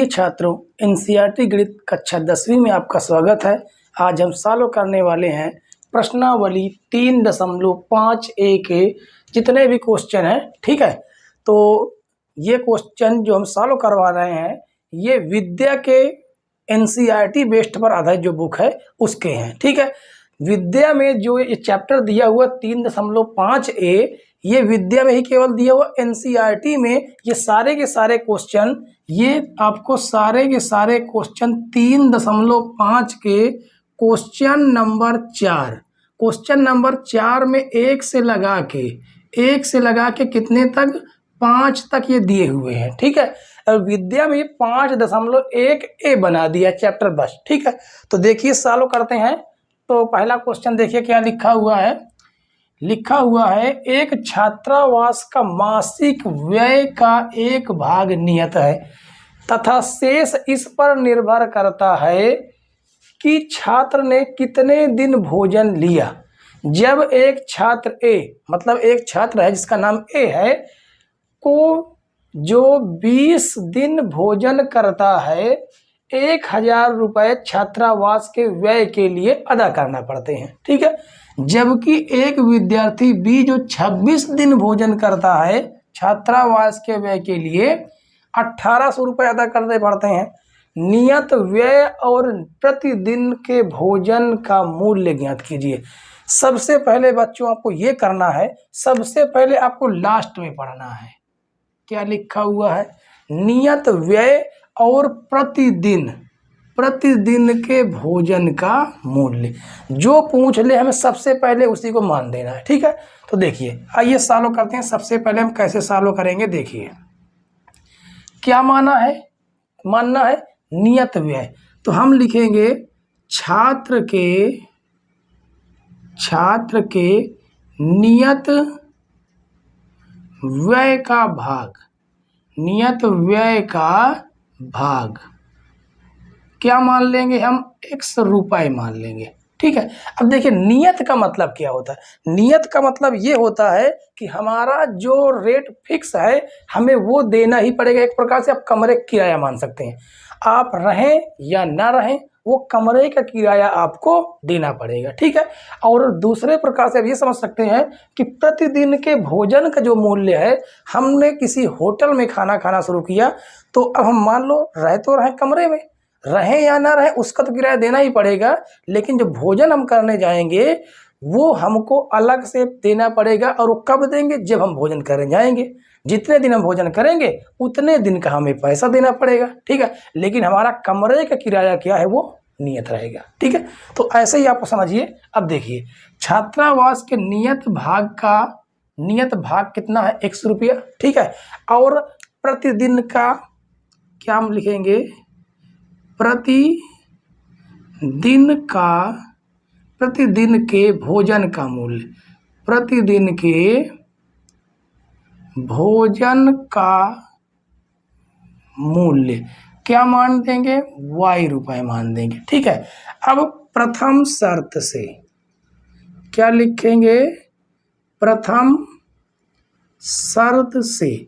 छात्रों, एनसीईआरटी गणित कक्षा 10वीं में आपका स्वागत है। आज हम सॉल्व करने वाले हैं प्रश्नावली 3.51 के जितने भी क्वेश्चन हैं। ठीक है, तो ये क्वेश्चन जो हम सॉल्व करवा रहे हैं ये विद्या के एनसीईआरटी बेस्ड पर आधारित जो बुक है उसके हैं। ठीक है, विद्या में जो ये चैप्टर दिया हुआ 3.5A ये विद्या में ही केवल दिया हुआ, एनसीईआरटी में ये सारे के सारे क्वेश्चन, ये आपको सारे के सारे क्वेश्चन 3.5 के क्वेश्चन नंबर 4 में एक से लगा के कितने तक, 5 तक ये दिए हुए हैं। ठीक है, और विद्या में 5.1A बना दिया चैप्टर बस। ठीक है, तो देखिए सॉल्व करते हैं। तो पहला क्वेश्चन देखिए क्या लिखा हुआ है, एक छात्रावास का मासिक व्यय का एक भाग नियत है तथा शेष इस पर निर्भर करता है कि छात्र ने कितने दिन भोजन लिया। जब एक छात्र ए, मतलब एक छात्र है जिसका नाम ए है, को जो 20 दिन भोजन करता है, 1000 रुपये छात्रावास के व्यय के लिए अदा करना पड़ते हैं। ठीक है, जबकि एक विद्यार्थी बी जो 26 दिन भोजन करता है, छात्रावास के व्यय के लिए 1800 रुपये अदा करने पड़ते हैं। नियत व्यय और प्रतिदिन के भोजन का मूल्य ज्ञात कीजिए। सबसे पहले बच्चों आपको ये करना है, सबसे पहले आपको लास्ट में पढ़ना है। क्या लिखा हुआ है? नियत व्यय और प्रतिदिन के भोजन का मूल्य। जो पूछ ले हमें सबसे पहले उसी को मान देना है। ठीक है, तो देखिए आइए सॉल्व करते हैं। सबसे पहले हम कैसे सॉल्व करेंगे, देखिए क्या मानना है नियत व्यय। तो हम लिखेंगे छात्र के नियत व्यय का भाग क्या मान लेंगे हम, x रुपए मान लेंगे। ठीक है, अब देखिए नियत का मतलब क्या होता है। नियत का मतलब ये होता है कि हमारा जो रेट फिक्स है हमें वो देना ही पड़ेगा। एक प्रकार से आप कमरे का किराया मान सकते हैं। आप रहें या ना रहें वो कमरे का किराया आपको देना पड़ेगा। ठीक है, और दूसरे प्रकार से आप ये समझ सकते हैं कि प्रतिदिन के भोजन का जो मूल्य है, हमने किसी होटल में खाना शुरू किया तो अब हम मान लो रहे तो रहें कमरे में, रहें या ना रहें उसका तो किराया देना ही पड़ेगा, लेकिन जो भोजन हम करने जाएंगे वो हमको अलग से देना पड़ेगा। और वो कब देंगे, जब हम भोजन करने जाएंगे। जितने दिन हम भोजन करेंगे उतने दिन का हमें पैसा देना पड़ेगा। ठीक है, लेकिन हमारा कमरे का किराया क्या है वो नियत रहेगा। ठीक है, तो ऐसे ही आपको समझिए। अब देखिए छात्रावास के नियत भाग कितना है, 100 रुपया। ठीक है, और प्रतिदिन का क्या हम लिखेंगे, प्रतिदिन के भोजन का मूल्य, प्रतिदिन के भोजन का मूल्य क्या मान देंगे, y रुपए मान देंगे। ठीक है, अब प्रथम शर्त से क्या लिखेंगे, प्रथम शर्त से।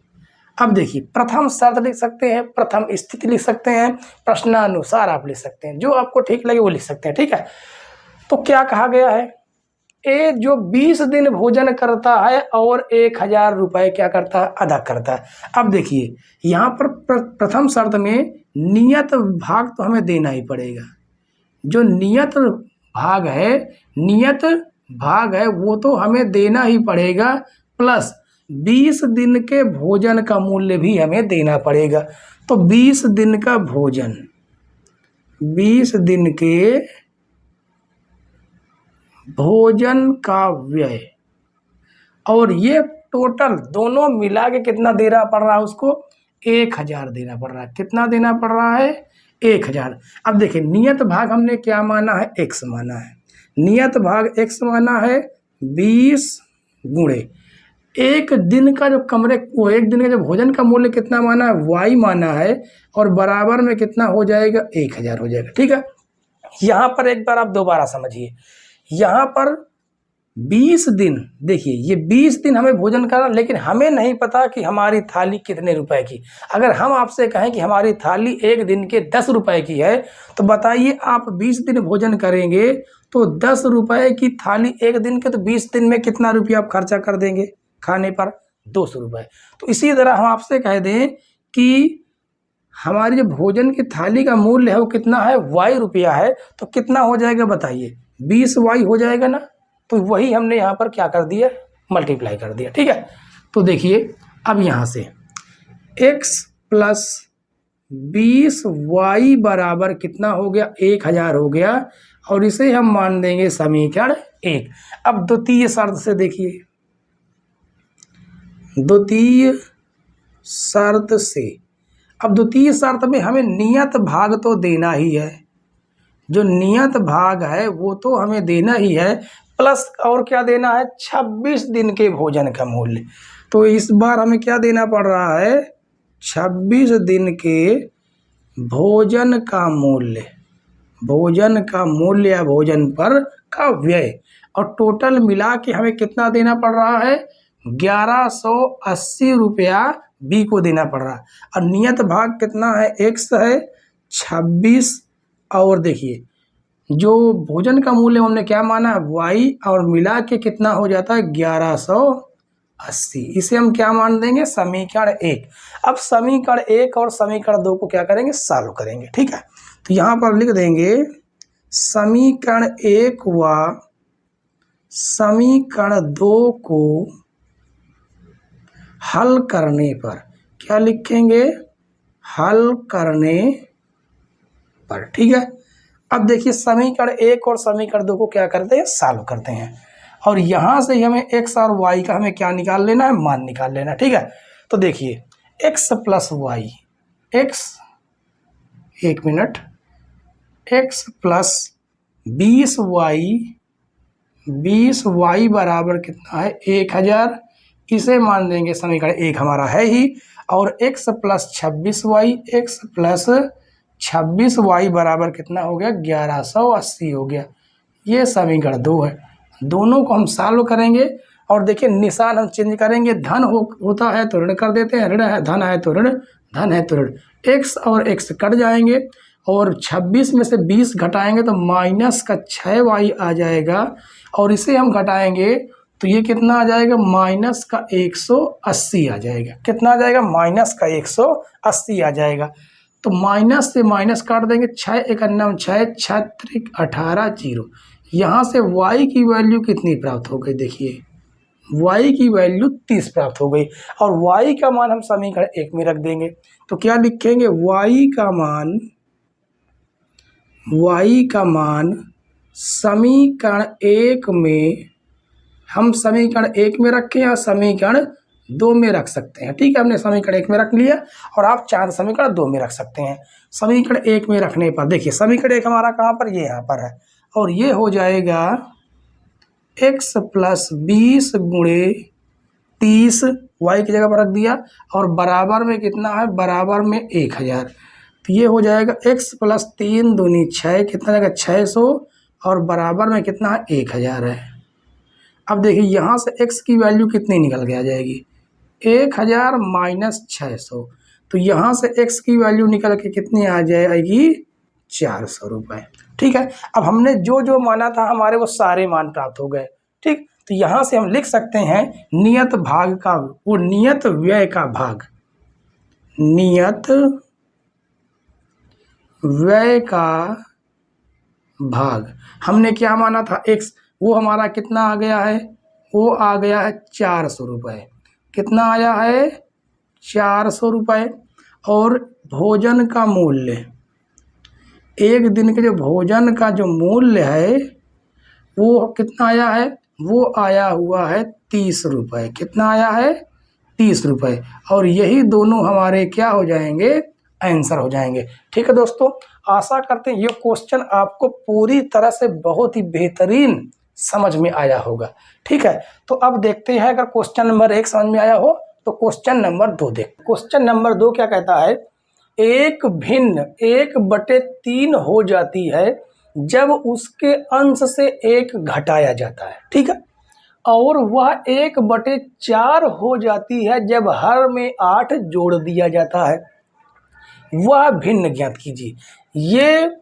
अब देखिए प्रथम शर्त लिख सकते हैं, प्रथम स्थिति लिख सकते हैं, प्रश्नानुसार आप लिख सकते हैं, जो आपको ठीक लगे वो लिख सकते हैं। ठीक है, तो क्या कहा गया है, ए जो 20 दिन भोजन करता है और 1000 रुपये क्या करता है, अदा करता है। अब देखिए यहाँ पर प्रथम शर्त में नियत भाग तो हमें देना ही पड़ेगा। जो नियत भाग है वो तो हमें देना ही पड़ेगा, प्लस 20 दिन के भोजन का मूल्य भी हमें देना पड़ेगा। तो 20 दिन का भोजन, 20 दिन के भोजन का व्यय, और ये टोटल दोनों मिला के कितना देना पड़ रहा है उसको, 1000 देना पड़ रहा है। कितना देना पड़ रहा है, 1000। अब देखिए नियत भाग हमने क्या माना है, x माना है। नियत भाग x माना है 20 गुणे एक दिन का जो एक दिन का जो भोजन का मूल्य कितना माना है, y माना है, और बराबर में कितना हो जाएगा, 1000 हो जाएगा। ठीक है, यहाँ पर एक बार आप दोबारा समझिए, यहाँ पर 20 दिन, देखिए ये 20 दिन हमें भोजन करना, लेकिन हमें नहीं पता कि हमारी थाली कितने रुपए की। अगर हम आपसे कहें कि हमारी थाली एक दिन के 10 रुपए की है, तो बताइए आप 20 दिन भोजन करेंगे तो 10 रुपए की थाली एक दिन के, तो 20 दिन में कितना रुपया आप खर्चा कर देंगे खाने पर? 200 रुपये। तो इसी तरह हम आपसे कह दें कि हमारी जो भोजन की थाली का मूल्य है वो कितना है, वाई रुपया है, तो कितना हो जाएगा बताइए? 20 वाई हो जाएगा ना। तो वही हमने यहाँ पर क्या कर दिया, मल्टीप्लाई कर दिया। ठीक है, तो देखिए अब यहाँ से x प्लस 20 वाई बराबर कितना हो गया, 1000 हो गया, और इसे हम मान देंगे समीकरण 1। अब द्वितीय शर्त से देखिए, द्वितीय शर्त से, अब द्वितीय शर्त में हमें नियत भाग तो देना ही है, जो नियत भाग है वो तो हमें देना ही है, प्लस और क्या देना है, 26 दिन के भोजन का मूल्य। तो इस बार हमें क्या देना पड़ रहा है, 26 दिन के भोजन का मूल्य, भोजन का मूल्य या भोजन पर का व्यय, और टोटल मिला के हमें कितना देना पड़ रहा है, 1180 रुपया बी को देना पड़ रहा है। और नियत भाग कितना है, x है 26, और देखिए जो भोजन का मूल्य हमने क्या माना है, y, और मिला के कितना हो जाता है 1180। इसे हम क्या मान देंगे, समीकरण 1। अब समीकरण 1 और समीकरण 2 को क्या करेंगे, सॉल्व करेंगे। ठीक है, तो यहाँ पर लिख देंगे समीकरण 1 व समीकरण 2 को हल करने पर, क्या लिखेंगे, हल करने पर। ठीक है, अब देखिए समीकरण 1 और समीकरण 2 को क्या करते हैं, सॉल्व करते हैं, और यहाँ से हमें x और y का हमें क्या निकाल लेना है, मान निकाल लेना। ठीक है, तो देखिए x प्लस वाई, x, एक मिनट, x प्लस 20 वाई बराबर कितना है, 1000। इसे मान देंगे समीकरण 1 हमारा है ही, और x plus 26 Y, x plus 26 Y बराबर कितना हो गया, 1180 हो गया। ये समीकरण 2 है। दोनों को हम सॉल्व करेंगे, और देखिए निशान हम चेंज करेंगे, धन होता है तो ऋण कर देते हैं, ऋण है धन है तो ऋण, धन है तो ऋण, x और x कट जाएंगे, और 26 में से 20 घटाएंगे तो माइनस का 6 वाई आ जाएगा, और इसे हम घटाएंगे तो ये कितना आ जाएगा, माइनस का 180 आ जाएगा। कितना आ जाएगा, माइनस का 180 आ जाएगा। तो माइनस से माइनस काट देंगे, 6 1 9 6 6 18 0। यहाँ से y की वैल्यू कितनी प्राप्त हो गई, देखिए y की वैल्यू 30 प्राप्त हो गई, और y का मान हम समीकरण 1 में रख देंगे। तो क्या लिखेंगे, y का मान समीकरण 1 में, हम समीकरण 1 में रखें या समीकरण 2 में रख सकते हैं। ठीक है, हमने समीकरण 1 में रख लिया, और आप चाहे समीकरण 2 में रख सकते हैं। समीकरण 1 में रखने पर देखिए समीकरण 1 हमारा कहाँ पर, ये यहाँ पर है, और ये हो जाएगा x प्लस 20 गुणे 30, y की जगह पर रख दिया, और बराबर में कितना है, बराबर में 1000। तो ये हो जाएगा x प्लस 3 दूनी 6, कितना जाएगा 600, और बराबर में कितना है, 1000 है। अब देखिए यहाँ से x की वैल्यू कितनी निकल के आ जाएगी, 1000 माइनस 600, तो यहाँ से x की वैल्यू निकल के कितनी आ जाएगी, 400 रुपये। ठीक है, अब हमने जो जो माना था हमारे वो सारे मान प्राप्त हो गए। ठीक, तो यहाँ से हम लिख सकते हैं नियत भाग का, वो नियत व्यय का भाग, नियत व्यय का भाग हमने क्या माना था, x, वो हमारा कितना आ गया है, वो आ गया है 400 रुपये। कितना आया है, 400 रुपये। और भोजन का मूल्य, एक दिन के जो भोजन का जो मूल्य है वो कितना आया है, वो आया हुआ है 30 रुपये। कितना आया है, 30 रुपये। और यही दोनों हमारे क्या हो जाएंगे, आंसर हो जाएंगे। ठीक है दोस्तों, आशा करते हैं ये क्वेश्चन आपको पूरी तरह से बहुत ही बेहतरीन समझ में आया होगा। ठीक है, तो अब देखते हैं, अगर क्वेश्चन नंबर 1 समझ में आया हो तो क्वेश्चन नंबर 2 देख। क्वेश्चन नंबर 2 क्या कहता है, एक भिन्न 1/3 हो जाती है जब उसके अंश से 1 घटाया जाता है। ठीक है, और वह 1/4 हो जाती है जब हर में 8 जोड़ दिया जाता है। वह भिन्न ज्ञात कीजिए। ये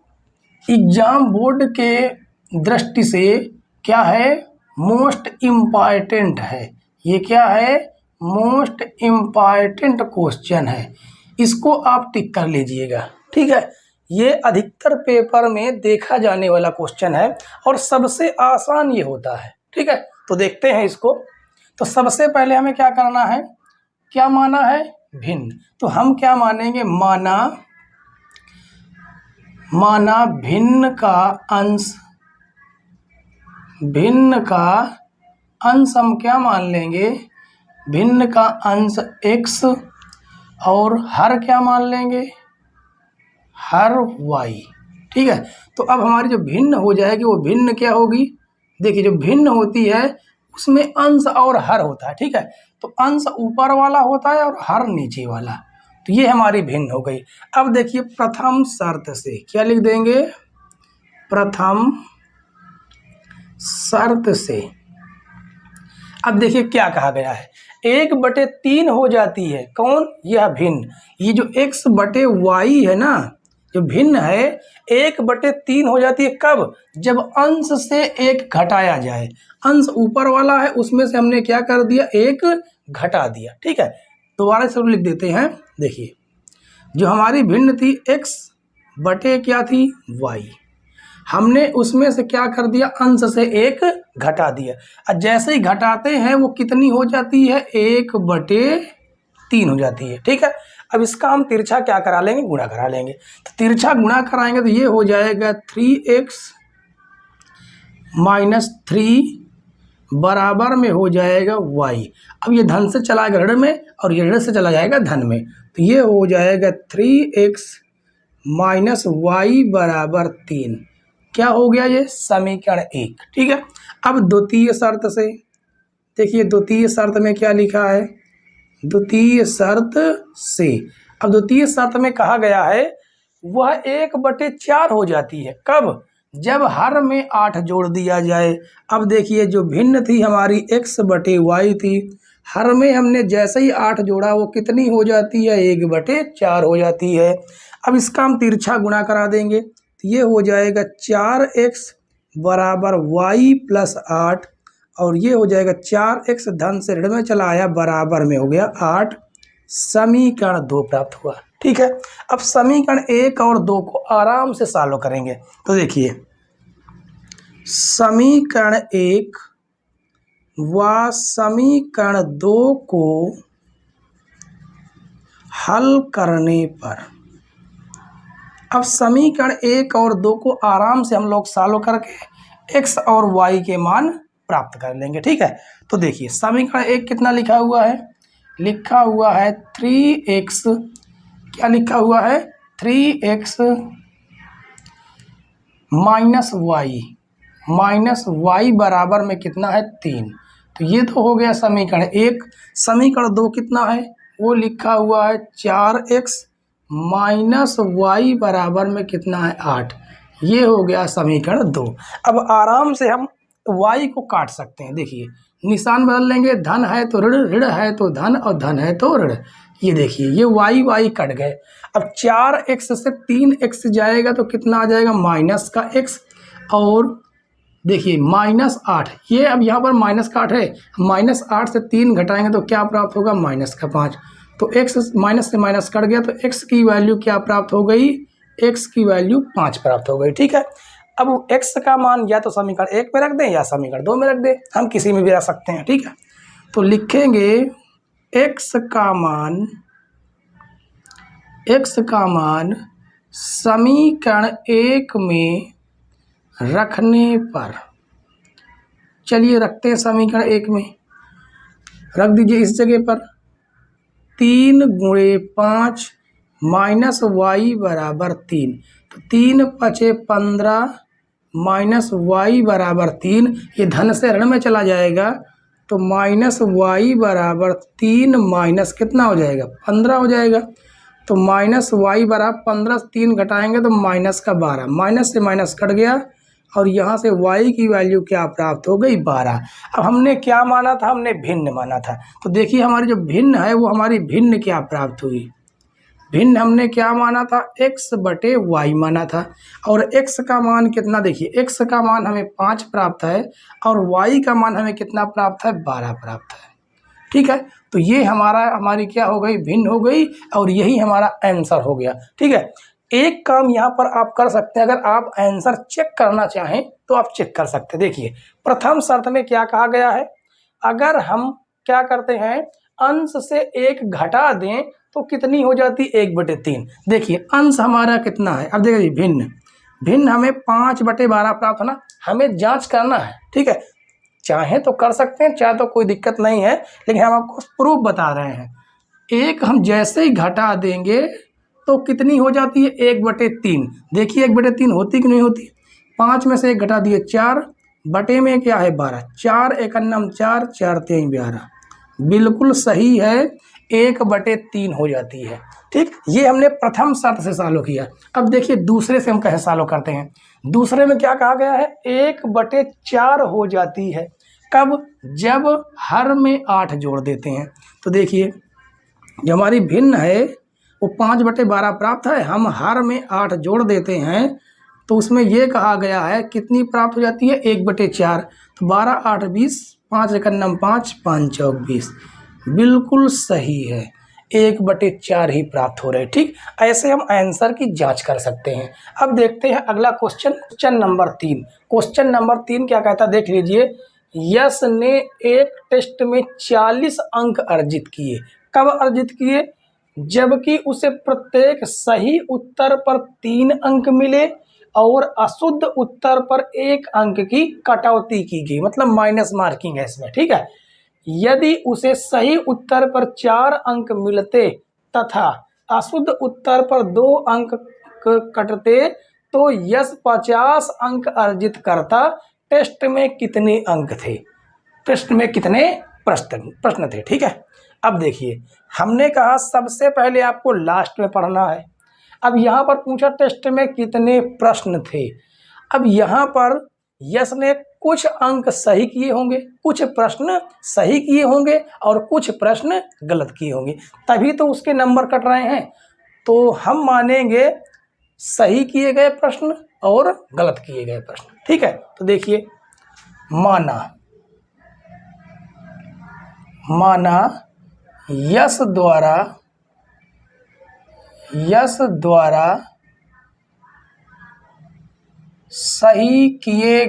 एग्जाम बोर्ड के दृष्टि से क्या है, मोस्ट इम्पॉर्टेंट है। ये क्या है, मोस्ट इम्पॉर्टेंट क्वेश्चन है। इसको आप टिक कर लीजिएगा, ठीक है। ये अधिकतर पेपर में देखा जाने वाला क्वेश्चन है और सबसे आसान ये होता है, ठीक है। तो देखते हैं इसको। तो सबसे पहले हमें क्या करना है, क्या माना है, भिन्न। तो हम क्या मानेंगे, माना भिन्न का अंश, भिन्न का अंश हम क्या मान लेंगे, भिन्न का अंश x और हर क्या मान लेंगे, हर y, ठीक है। तो अब हमारी जो भिन्न हो जाएगी वो भिन्न क्या होगी, देखिए जो भिन्न होती है उसमें अंश और हर होता है, ठीक है। तो अंश ऊपर वाला होता है और हर नीचे वाला, तो ये हमारी भिन्न हो गई। अब देखिए प्रथम शर्त से क्या लिख देंगे, प्रथम शर्त से। अब देखिए क्या कहा गया है, 1/3 हो जाती है, कौन, यह भिन्न। ये जो x/y है ना, जो भिन्न है 1/3 हो जाती है, कब, जब अंश से 1 घटाया जाए। अंश ऊपर वाला है उसमें से हमने क्या कर दिया, 1 घटा दिया, ठीक है। दोबारा से लिख देते हैं। देखिए जो हमारी भिन्न थी x/ क्या थी, y, हमने उसमें से क्या कर दिया, अंश से 1 घटा दिया। और जैसे ही घटाते हैं वो कितनी हो जाती है, 1/3 हो जाती है, ठीक है। अब इसका हम तिरछा क्या करा लेंगे, गुणा करा लेंगे। तो तिरछा गुणा कराएंगे तो ये हो जाएगा 3x - 3 बराबर में हो जाएगा y। अब ये धन से चला गया ऋण में और ये ऋण से चला जाएगा धन में, तो ये हो जाएगा 3x - y बराबर 3। क्या हो गया, ये समीकरण 1, ठीक है। अब द्वितीय शर्त से देखिए, द्वितीय शर्त में क्या लिखा है, द्वितीय शर्त से। अब द्वितीय शर्त में कहा गया है वह 1/4 हो जाती है, कब, जब हर में 8 जोड़ दिया जाए। अब देखिए जो भिन्न थी हमारी x/y थी, हर में हमने जैसे ही 8 जोड़ा वो कितनी हो जाती है, 1/4 हो जाती है। अब इसका हम तिरछा गुणा करा देंगे तो ये हो जाएगा 4x बराबर y + 8 और ये हो जाएगा 4x धन से ऋण में चला आया बराबर में हो गया 8। समीकरण 2 प्राप्त हुआ, ठीक है। अब समीकरण 1 और 2 को आराम से सॉल्व करेंगे। तो देखिए समीकरण 1 व समीकरण 2 को हल करने पर, अब समीकरण 1 और 2 को आराम से हम लोग सॉल्व करके x और y के मान प्राप्त कर लेंगे, ठीक है। तो देखिए समीकरण 1 कितना लिखा हुआ है, लिखा हुआ है 3x, क्या लिखा हुआ है, 3x - y बराबर में कितना है, 3। तो ये तो हो गया समीकरण 1। समीकरण 2 कितना है, वो लिखा हुआ है 4x - y बराबर में कितना है, 8। ये हो गया समीकरण 2। अब आराम से हम y को काट सकते हैं। देखिए निशान बदल लेंगे, धन है तो ऋण, ऋण है तो धन और धन है तो ऋण। ये देखिए ये y कट गए। अब 4x से 3x जाएगा तो कितना आ जाएगा, माइनस का x, और देखिए -8, ये अब यहाँ पर -8 है, -8 से 3 घटाएंगे तो क्या प्राप्त होगा, -5। तो x माइनस से माइनस कट गया तो x की वैल्यू क्या प्राप्त हो गई, x की वैल्यू 5 प्राप्त हो गई, ठीक है। अब x का मान या तो समीकरण 1 में रख दें या समीकरण 2 में रख दें, हम किसी में भी रख सकते हैं, ठीक है। तो लिखेंगे x का मान समीकरण 1 में रखने पर, चलिए रखते हैं समीकरण 1 में, रख दीजिए इस जगह पर 3 × 5 -y बराबर 3। तो 3 × 5 = 15 -y बराबर 3। ये धन से ऋण में चला जाएगा तो -y बराबर 3 माइनस कितना हो जाएगा, 15 हो जाएगा। तो -y बराबर 15 से 3 घटाएंगे तो -12, माइनस से माइनस कट गया और यहाँ से y की वैल्यू क्या प्राप्त हो गई 12। अब हमने क्या माना था, हमने भिन्न माना था। तो देखिए हमारी जो भिन्न है वो हमारी भिन्न क्या प्राप्त हुई, भिन्न हमने क्या माना था, x बटे वाई माना था। और x का मान कितना, देखिए x का मान हमें 5 प्राप्त है और y का मान हमें कितना प्राप्त है, 12 प्राप्त है। ठीक है, तो ये हमारी क्या हो गई, भिन्न हो गई और यही हमारा आंसर हो गया। ठीक है, एक काम यहाँ पर आप कर सकते हैं, अगर आप आंसर चेक करना चाहें तो आप चेक कर सकते हैं। देखिए प्रथम शर्त में क्या कहा गया है, अगर हम क्या करते हैं, अंश से 1 घटा दें तो कितनी हो जाती है, 1/3। देखिए अंश हमारा कितना है, अब देखिए भिन्न, भिन्न हमें 5/12 प्राप्त होना, हमें जांच करना है। ठीक है, चाहे तो कर सकते हैं, चाहे तो कोई दिक्कत नहीं है, लेकिन हम आपको प्रूफ बता रहे हैं। एक हम जैसे ही घटा देंगे तो कितनी हो जाती है, 1/3। देखिए 1/3 होती कि नहीं होती, 5 में से 1 घटा दिए 4, बटे में क्या है 12, 4 एकन्नम 4, 4 3 12, बिल्कुल सही है, 1/3 हो जाती है। ठीक, ये हमने प्रथम शर्त से सॉल्व किया। अब देखिए दूसरे से हम कैसे सॉल्व करते हैं। दूसरे में क्या कहा गया है, 1/4 हो जाती है, कब, जब हर में 8 जोड़ देते हैं। तो देखिए जो हमारी भिन्न है वो 5/12 प्राप्त है, हम हर में 8 जोड़ देते हैं तो उसमें ये कहा गया है कितनी प्राप्त हो जाती है, 1/4। तो 12 8 20, 5 एकन्नम 5, 5 चौक 20, बिल्कुल सही है, 1/4 ही प्राप्त हो रहे। ठीक, ऐसे हम आंसर की जांच कर सकते हैं। अब देखते हैं अगला question, question number 3। Question number 3 क्या कहता है, देख लीजिए, यश ने एक टेस्ट में 40 अंक अर्जित किए। कब अर्जित किए, जबकि उसे प्रत्येक सही उत्तर पर 3 अंक मिले और अशुद्ध उत्तर पर 1 अंक की कटौती की गई, मतलब माइनस मार्किंग है इसमें। ठीक है, यदि उसे सही उत्तर पर 4 अंक मिलते तथा अशुद्ध उत्तर पर 2 अंक कटते तो यश 50 अंक अर्जित करता। टेस्ट में कितने अंक थे, टेस्ट में कितने प्रश्न थे। ठीक है, अब देखिए हमने कहा सबसे पहले आपको लास्ट में पढ़ना है। अब यहाँ पर पूछा टेस्ट में कितने प्रश्न थे। अब यहाँ पर यश ने कुछ अंक सही किए होंगे, कुछ प्रश्न सही किए होंगे और कुछ प्रश्न गलत किए होंगे, तभी तो उसके नंबर कट रहे हैं। तो हम मानेंगे सही किए गए प्रश्न और गलत किए गए प्रश्न। ठीक है, तो देखिए माना यश द्वारा सही किए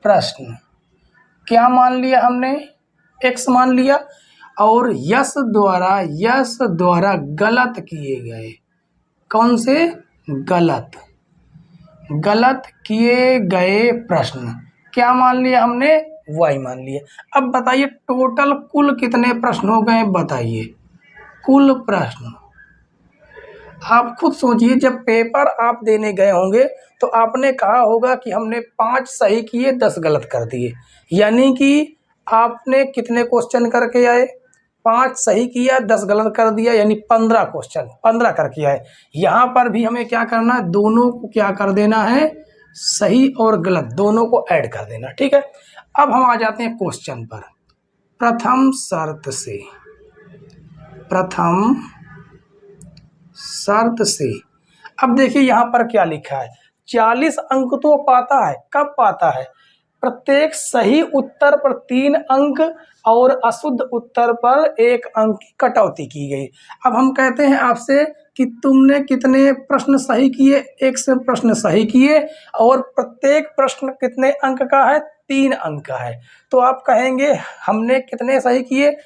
प्रश्न क्या मान लिया हमने, x मान लिया, और यश द्वारा गलत किए गए, कौन से, गलत किए गए प्रश्न क्या मान लिया हमने, y मान लिया। अब बताइए टोटल कुल कितने प्रश्न हो गए, बताइए कुल प्रश्न। आप खुद सोचिए, जब पेपर आप देने गए होंगे तो आपने कहा होगा कि हमने 5 सही किए 10 गलत कर दिए, यानी कि आपने कितने क्वेश्चन करके आए, 5 सही किया 10 गलत कर दिया, यानी 15 क्वेश्चन 15 करके आए। यहाँ पर भी हमें क्या करना है, दोनों को क्या कर देना है, सही और गलत दोनों को ऐड कर देना। ठीक है, अब हम आ जाते हैं क्वेश्चन पर। प्रथम शर्त से अब देखिए यहाँ पर क्या लिखा है, 40 अंक तो पाता है, कब पाता है, प्रत्येक सही उत्तर पर 3 अंक और अशुद्ध उत्तर पर 1 अंक की कटौती की गई। अब हम कहते हैं आपसे कि तुमने कितने प्रश्न सही किए, 1 से प्रश्न सही किए और प्रत्येक प्रश्न कितने अंक का है, 3 अंक का है। तो आप कहेंगे हमने कितने सही किए,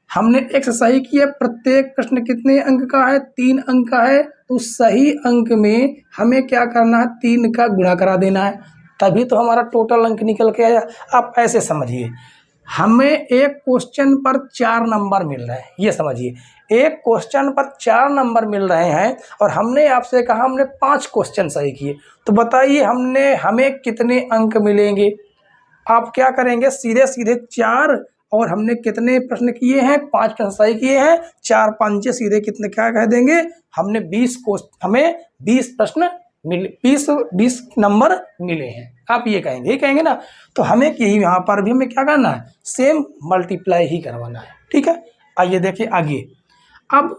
हमने 1 सही किया, प्रत्येक प्रश्न कितने अंक का है, 3 अंक का है। तो सही अंक में हमें क्या करना है, 3 का गुणा करा देना है, तभी तो हमारा टोटल अंक निकल के आया। आप ऐसे समझिए, हमें एक क्वेश्चन पर 4 नंबर मिल रहे हैं, ये समझिए, एक क्वेश्चन पर 4 नंबर मिल रहे हैं और हमने आपसे कहा हमने 5 क्वेश्चन सही किए, तो बताइए हमें कितने अंक मिलेंगे। आप क्या करेंगे, सीधे 4 और हमने कितने प्रश्न किए हैं, 5 प्रश्न सही किए हैं, 4 5 सीधे कितने क्या कह देंगे, हमने 20 प्रश्न मिले, 20 नंबर मिले हैं, आप ये कहेंगे ना। तो हमें यही यहाँ पर भी हमें क्या करना है, सेम मल्टीप्लाई ही करवाना है, ठीक है। आइए देखिए आगे, अब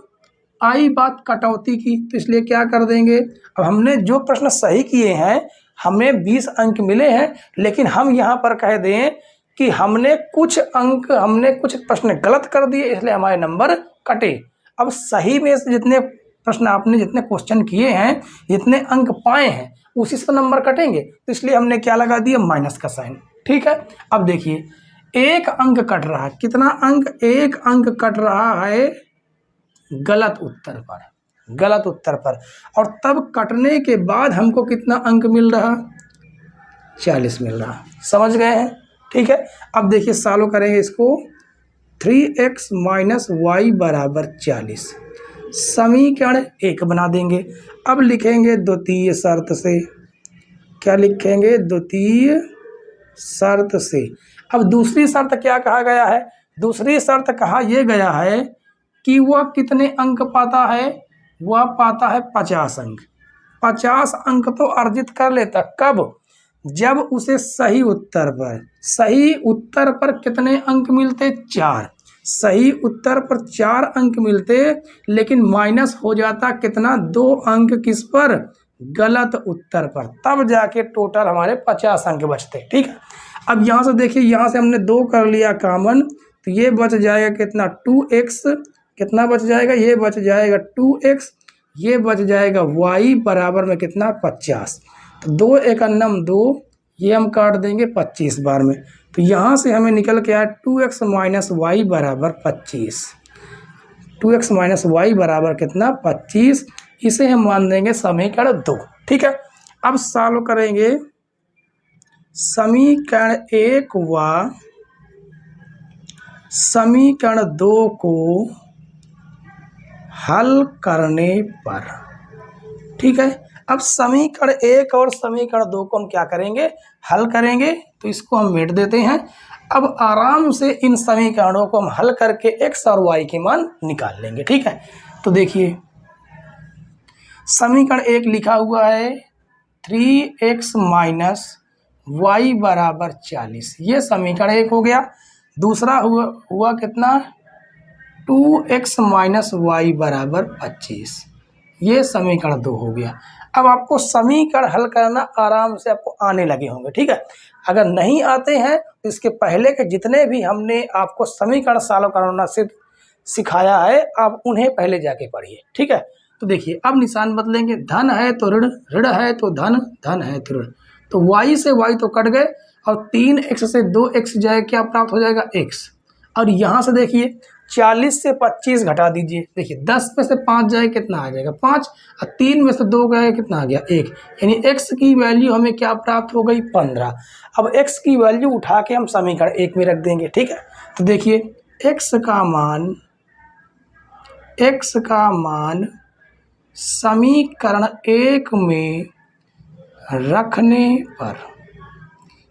आई बात कटौती की, तो इसलिए क्या कर देंगे, अब हमने जो प्रश्न सही किए हैं हमें 20 अंक मिले हैं, लेकिन हम यहाँ पर कह दें कि हमने कुछ प्रश्न गलत कर दिए, इसलिए हमारे नंबर कटे। अब सही में से जितने प्रश्न आपने जितने क्वेश्चन किए हैं, जितने अंक पाए हैं, उसी से नंबर कटेंगे, तो इसलिए हमने क्या लगा दिया, माइनस का साइन, ठीक है। अब देखिए 1 अंक कट रहा है, कितना अंक, 1 अंक कट रहा है गलत उत्तर पर, और तब कटने के बाद हमको कितना अंक मिल रहा, 40 मिल रहा, समझ गए हैं, ठीक है। अब देखिए सॉल्व करेंगे इसको, 3x माइनस वाई बराबर 40, समीकरण 1 बना देंगे। अब लिखेंगे द्वितीय शर्त से, क्या लिखेंगे, द्वितीय शर्त से। अब दूसरी शर्त क्या कहा गया है, दूसरी शर्त कहा यह गया है कि वह कितने अंक पाता है, वह पाता है 50 अंक। 50 अंक तो अर्जित कर लेता, कब, जब उसे सही उत्तर पर कितने अंक मिलते, 4, सही उत्तर पर 4 अंक मिलते, लेकिन माइनस हो जाता कितना, 2 अंक किस पर, गलत उत्तर पर, तब जाके टोटल हमारे 50 अंक बचते, ठीक है। अब यहाँ से देखिए, यहाँ से हमने 2 कर लिया कॉमन, तो ये बच जाएगा कितना, 2x, कितना बच जाएगा, ये बच जाएगा 2x, ये बच जाएगा y बराबर में कितना, 50, तो 2 1 2, ये हम काट देंगे 25 बार में, तो यहाँ से हमें निकल के आया 2x माइनस वाई बराबर 25, 2x माइनस वाई बराबर कितना, 25, इसे हम मान देंगे समीकरण 2, ठीक है। अब सॉल्व करेंगे समीकरण 1 व समीकरण 2 को हल करने पर, ठीक है। अब समीकरण 1 और समीकरण 2 को हम क्या करेंगे, हल करेंगे, तो इसको हम मिटा देते हैं। अब आराम से इन समीकरणों को हम हल करके x और y के मान निकाल लेंगे, ठीक है। तो देखिए समीकरण 1 लिखा हुआ है 3x माइनस वाई बराबर 40, ये समीकरण 1 हो गया। दूसरा हुआ कितना, 2x माइनस वाई बराबर 25, ये समीकरण 2 हो गया। अब आपको समीकरण हल करना आराम से आपको आने लगे होंगे, ठीक है। अगर नहीं आते हैं तो इसके पहले के जितने भी हमने आपको समीकरण सॉल्व करना सिखाया है, आप उन्हें पहले जाके पढ़िए, ठीक है। तो देखिए अब निशान बदलेंगे, धन है तो ऋण, ऋण है तो धन, धन है तो ऋण, तो y से y तो कट गए, और 3x से 2x जाए, क्या प्राप्त हो जाएगा, x। और यहाँ से देखिए 40 से 25 घटा दीजिए, देखिए 10 में से 5 जाए कितना आ जाएगा, 5, और 3 में से 2 गए कितना आ गया, 1, यानी x की वैल्यू हमें क्या प्राप्त हो गई, 15। अब x की वैल्यू उठा के हम समीकरण 1 में रख देंगे, ठीक है। तो देखिए x का मान समीकरण 1 में रखने पर,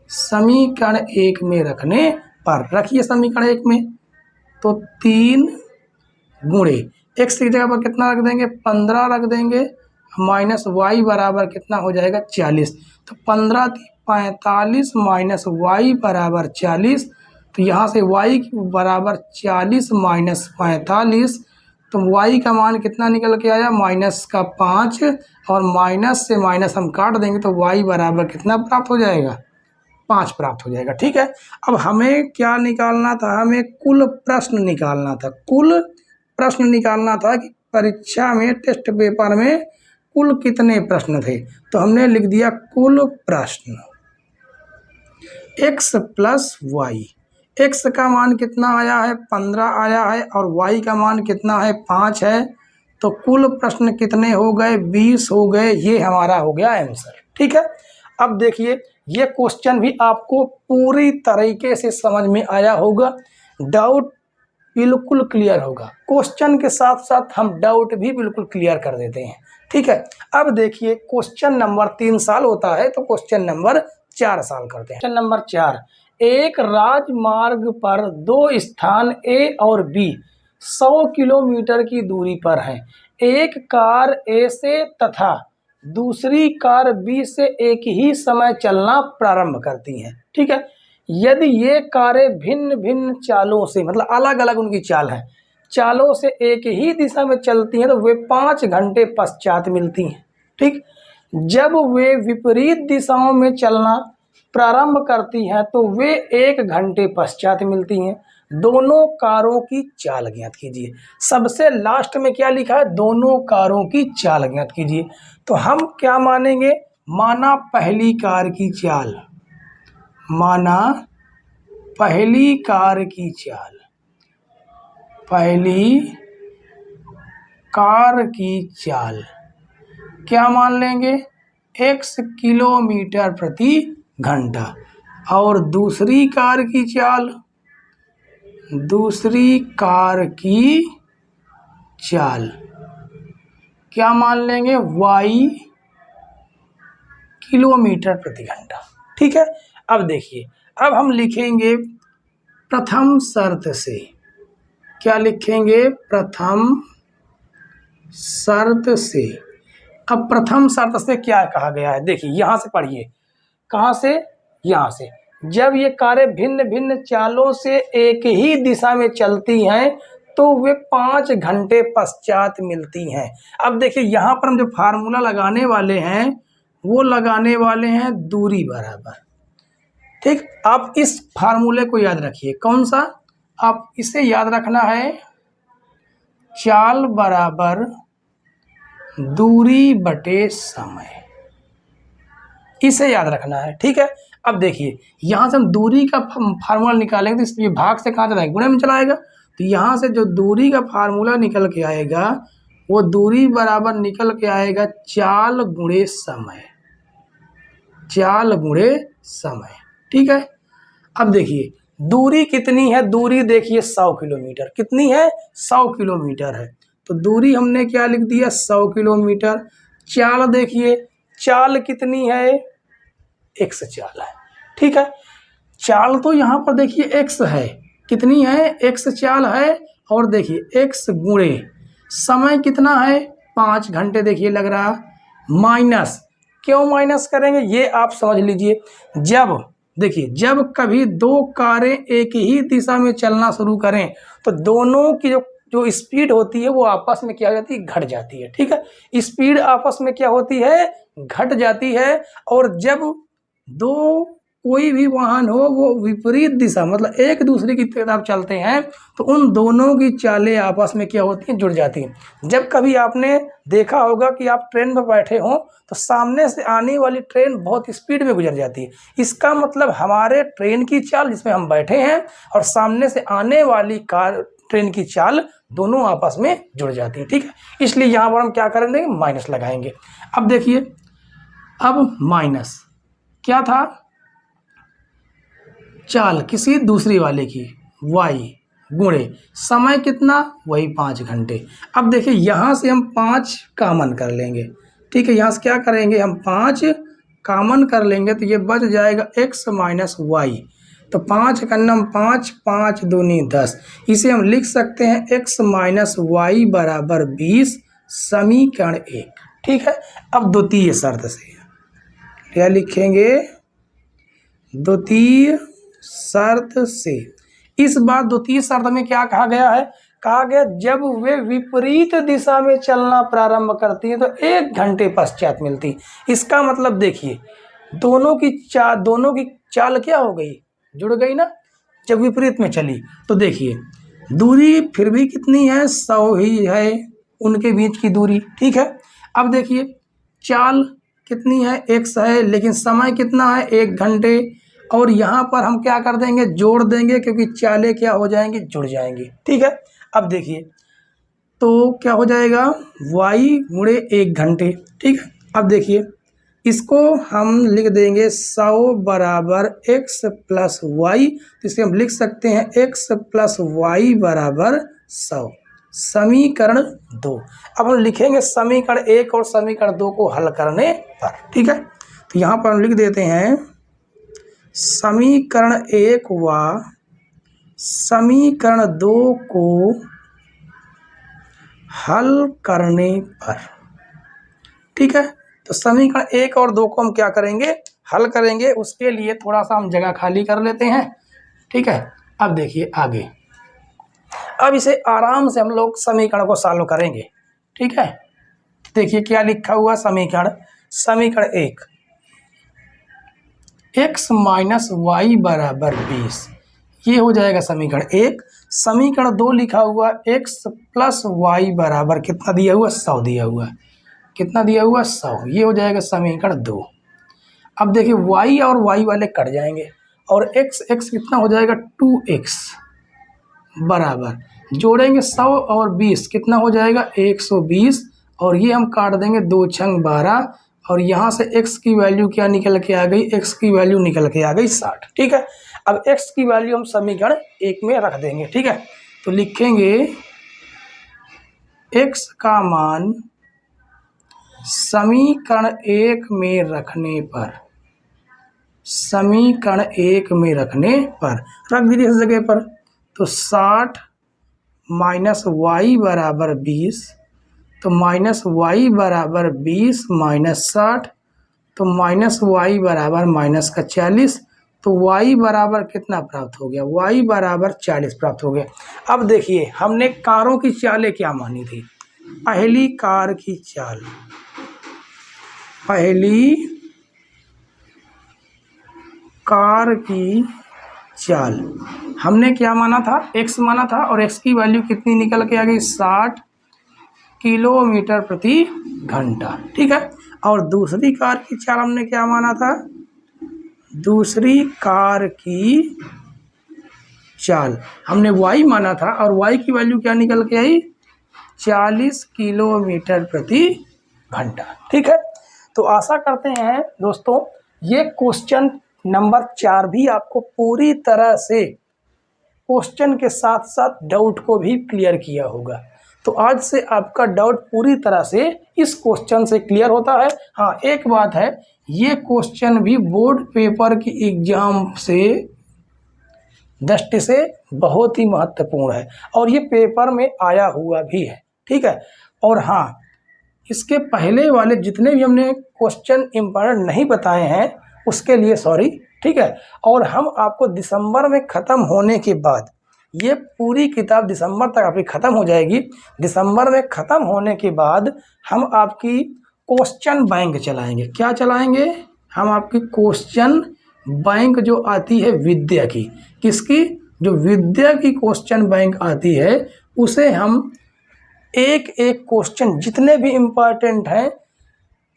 समीकरण 1 में रखने पर, रखिए समीकरण 1 में, तो 3 गुणे x की जगह पर कितना रख देंगे, 15 रख देंगे, माइनस y बराबर कितना हो जाएगा, 40, तो 15 45 माइनस y बराबर 40, तो यहाँ से y बराबर 40 माइनस 45, तो y का मान कितना निकल के आया, माइनस का 5, और माइनस से माइनस हम काट देंगे, तो y बराबर कितना प्राप्त हो जाएगा, 5 प्राप्त हो जाएगा, ठीक है। अब हमें क्या निकालना था, हमें कुल प्रश्न निकालना था, कुल प्रश्न निकालना था कि परीक्षा में, टेस्ट पेपर में कुल कितने प्रश्न थे, तो हमने लिख दिया कुल प्रश्न x प्लस वाई, x का मान कितना आया है, 15 आया है, और y का मान कितना है, 5 है, तो कुल प्रश्न कितने हो गए, 20 हो गए, ये हमारा हो गया आंसर, ठीक है। अब देखिए ये क्वेश्चन भी आपको पूरी तरीके से समझ में आया होगा, डाउट बिल्कुल क्लियर होगा, क्वेश्चन के साथ साथ हम डाउट भी बिल्कुल क्लियर कर देते हैं, ठीक है। अब देखिए क्वेश्चन नंबर 3 साल होता है, तो क्वेश्चन नंबर 4 साल करते हैं। क्वेश्चन नंबर 4, एक राजमार्ग पर दो स्थान ए और बी 100 किलोमीटर की दूरी पर हैं। एक कार ए से तथा दूसरी कार बी से एक ही समय चलना प्रारंभ करती हैं। ठीक है, यदि ये कारें भिन्न भिन्न चालों से, मतलब अलग अलग उनकी चाल है, चालों से एक ही दिशा में चलती हैं तो वे 5 घंटे पश्चात मिलती हैं। ठीक, जब वे विपरीत दिशाओं में चलना प्रारंभ करती हैं तो वे 1 घंटे पश्चात मिलती हैं। दोनों कारों की चाल ज्ञात कीजिए। सबसे लास्ट में क्या लिखा है? दोनों कारों की चाल ज्ञात कीजिए। तो हम क्या मानेंगे? माना पहली कार की चाल, माना पहली कार की चाल, पहली कार की चाल क्या मान लेंगे? x किलोमीटर प्रति घंटा। और दूसरी कार की चाल, दूसरी कार की चाल क्या मान लेंगे? y किलोमीटर प्रति घंटा। ठीक है, अब देखिए, अब हम लिखेंगे प्रथम शर्त से। क्या लिखेंगे? प्रथम शर्त से। अब प्रथम शर्त से क्या कहा गया है? देखिए, यहाँ से पढ़िए। कहाँ से? यहाँ से। जब ये कारें भिन्न भिन्न चालों से एक ही दिशा में चलती हैं तो वे 5 घंटे पश्चात मिलती हैं। अब देखिए, यहाँ पर हम जो फार्मूला लगाने वाले हैं वो लगाने वाले हैं दूरी बराबर। ठीक, आप इस फार्मूले को याद रखिए। कौन सा? आप इसे याद रखना है, चाल बराबर दूरी बटे समय। इसे याद रखना है। ठीक है, अब देखिए, यहाँ से हम दूरी का फार्मूला निकालेंगे तो इसलिए भाग से कहाँ चला जाएगा? गुणे में चला आएगा। तो यहाँ से जो दूरी का फार्मूला निकल के आएगा वो दूरी बराबर निकल के आएगा चाल गुणे समय, चाल गुणे समय। ठीक है, अब देखिए दूरी कितनी है? दूरी देखिए 100 किलोमीटर। कितनी है? 100 किलोमीटर है। तो दूरी हमने क्या लिख दिया? 100 किलोमीटर। चाल देखिए, चाल कितनी है? x चाल है। ठीक है, चाल तो यहाँ पर देखिए x है। कितनी है? x चाल है। और देखिए x गुणे समय कितना है? 5 घंटे देखिए लग रहा। माइनस, क्यों माइनस करेंगे ये आप समझ लीजिए। जब देखिए, जब कभी दो कारें एक ही दिशा में चलना शुरू करें तो दोनों की जो स्पीड होती है वो आपस में क्या हो जाती है? घट जाती है। ठीक है, स्पीड आपस में क्या होती है? घट जाती है। और जब दो कोई भी वाहन हो वो विपरीत दिशा, मतलब एक दूसरे की तरफ चलते हैं तो उन दोनों की चालें आपस में क्या होती हैं? जुड़ जाती हैं। जब कभी आपने देखा होगा कि आप ट्रेन में बैठे हों तो सामने से आने वाली ट्रेन बहुत स्पीड में गुजर जाती है। इसका मतलब हमारे ट्रेन की चाल जिसमें हम बैठे हैं और सामने से आने वाली कार ट्रेन की चाल दोनों आपस में जुड़ जाती है। ठीक है, इसलिए यहाँ पर हम क्या करेंगे? माइनस लगाएंगे। अब देखिए, अब माइनस क्या था? चाल किसी दूसरी वाले की y गुणे समय कितना? वही 5 घंटे। अब देखिए, यहाँ से हम 5 कामन कर लेंगे। ठीक है, यहाँ से क्या करेंगे? हम 5 कामन कर लेंगे तो ये बच जाएगा x माइनस वाई। तो 5 का नम 5, 5 दूनी 10। इसे हम लिख सकते हैं x माइनस वाई बराबर 20, समीकरण 1। ठीक है, अब द्वितीय शर्त से क्या लिखेंगे? द्वितीय शर्त से। इस बार द्वितीय शर्त में क्या कहा गया है? कहा गया जब वे विपरीत दिशा में चलना प्रारंभ करती हैं तो 1 घंटे पश्चात मिलती। इसका मतलब देखिए, दोनों की चाल क्या हो गई? जुड़ गई ना, जब विपरीत में चली। तो देखिए, दूरी फिर भी कितनी है? 100 ही है उनके बीच की दूरी। ठीक है, अब देखिए, चाल कितनी है? x है, लेकिन समय कितना है? 1 घंटे। और यहाँ पर हम क्या कर देंगे? जोड़ देंगे, क्योंकि चालें क्या हो जाएंगी? जुड़ जाएंगी। ठीक है, अब देखिए, तो क्या हो जाएगा? y गुणे 1 घंटे। ठीक है, अब देखिए, इसको हम लिख देंगे 100 बराबर x प्लस वाई। तो इसे हम लिख सकते हैं x प्लस वाई बराबर 100, समीकरण 2। अब हम लिखेंगे समीकरण 1 और समीकरण 2 को हल करने पर। ठीक है, तो यहाँ पर हम लिख देते हैं समीकरण 1 व समीकरण 2 को हल करने पर, ठीक है। तो समीकरण 1 और 2 को हम क्या करेंगे, हल करेंगे। उसके लिए थोड़ा सा हम जगह खाली कर लेते हैं, ठीक है। अब देखिए आगे, अब इसे आराम से हम लोग समीकरण को सॉल्व करेंगे, ठीक है। देखिए क्या लिखा हुआ समीकरण, समीकरण 1 x माइनस वाई बराबर 20, ये हो जाएगा समीकरण 1। समीकरण 2 लिखा हुआ x प्लस वाई बराबर कितना दिया हुआ, 100 दिया हुआ, कितना दिया हुआ, 100, ये हो जाएगा समीकरण 2। अब देखिए y और y वाले कट जाएंगे और x कितना हो जाएगा, 2x बराबर, जोड़ेंगे 100 और 20 कितना हो जाएगा, 120, और ये हम काट देंगे 2 छंग 12, और यहाँ से x की वैल्यू क्या निकल के आ गई, x की वैल्यू निकल के आ गई 60, ठीक है। अब x की वैल्यू हम समीकरण 1 में रख देंगे, ठीक है। तो लिखेंगे x का मान समीकरण 1 में रखने पर, समीकरण 1 में रखने पर रख दीजिए इस जगह पर। तो 60 माइनस वाई बराबर 20, तो माइनस वाई बराबर 20 माइनस 60, तो माइनस वाई बराबर माइनस का 40, तो वाई बराबर कितना प्राप्त हो गया, वाई बराबर 40 प्राप्त हो गया। अब देखिए हमने कारों की चालें क्या मानी थी, पहली कार की चाल, पहली कार की चाल हमने क्या माना था, x माना था, और x की वैल्यू कितनी निकल के आ गई, 60 किलोमीटर प्रति घंटा, ठीक है। और दूसरी कार की चाल हमने क्या माना था, दूसरी कार की चाल हमने y माना था, और y की वैल्यू क्या निकल के आई, 40 किलोमीटर प्रति घंटा, ठीक है। तो आशा करते हैं दोस्तों ये क्वेश्चन नंबर 4 भी आपको पूरी तरह से क्वेश्चन के साथ साथ डाउट को भी क्लियर किया होगा। तो आज से आपका डाउट पूरी तरह से इस क्वेश्चन से क्लियर होता है। हाँ एक बात है, ये क्वेश्चन भी बोर्ड पेपर की एग्जाम से दृष्टि से बहुत ही महत्वपूर्ण है, और ये पेपर में आया हुआ भी है, ठीक है। और हाँ इसके पहले वाले जितने भी हमने क्वेश्चन इम्पोर्टेंट नहीं बताए हैं उसके लिए सॉरी, ठीक है। और हम आपको दिसंबर में ख़त्म होने के बाद, ये पूरी किताब दिसंबर तक आपकी ख़त्म हो जाएगी। दिसंबर में ख़त्म होने के बाद हम आपकी क्वेश्चन बैंक चलाएंगे। क्या चलाएंगे, हम आपकी क्वेश्चन बैंक जो आती है विद्या की, किसकी, जो विद्या की क्वेश्चन बैंक आती है, उसे हम एक एक क्वेश्चन जितने भी इम्पॉर्टेंट हैं,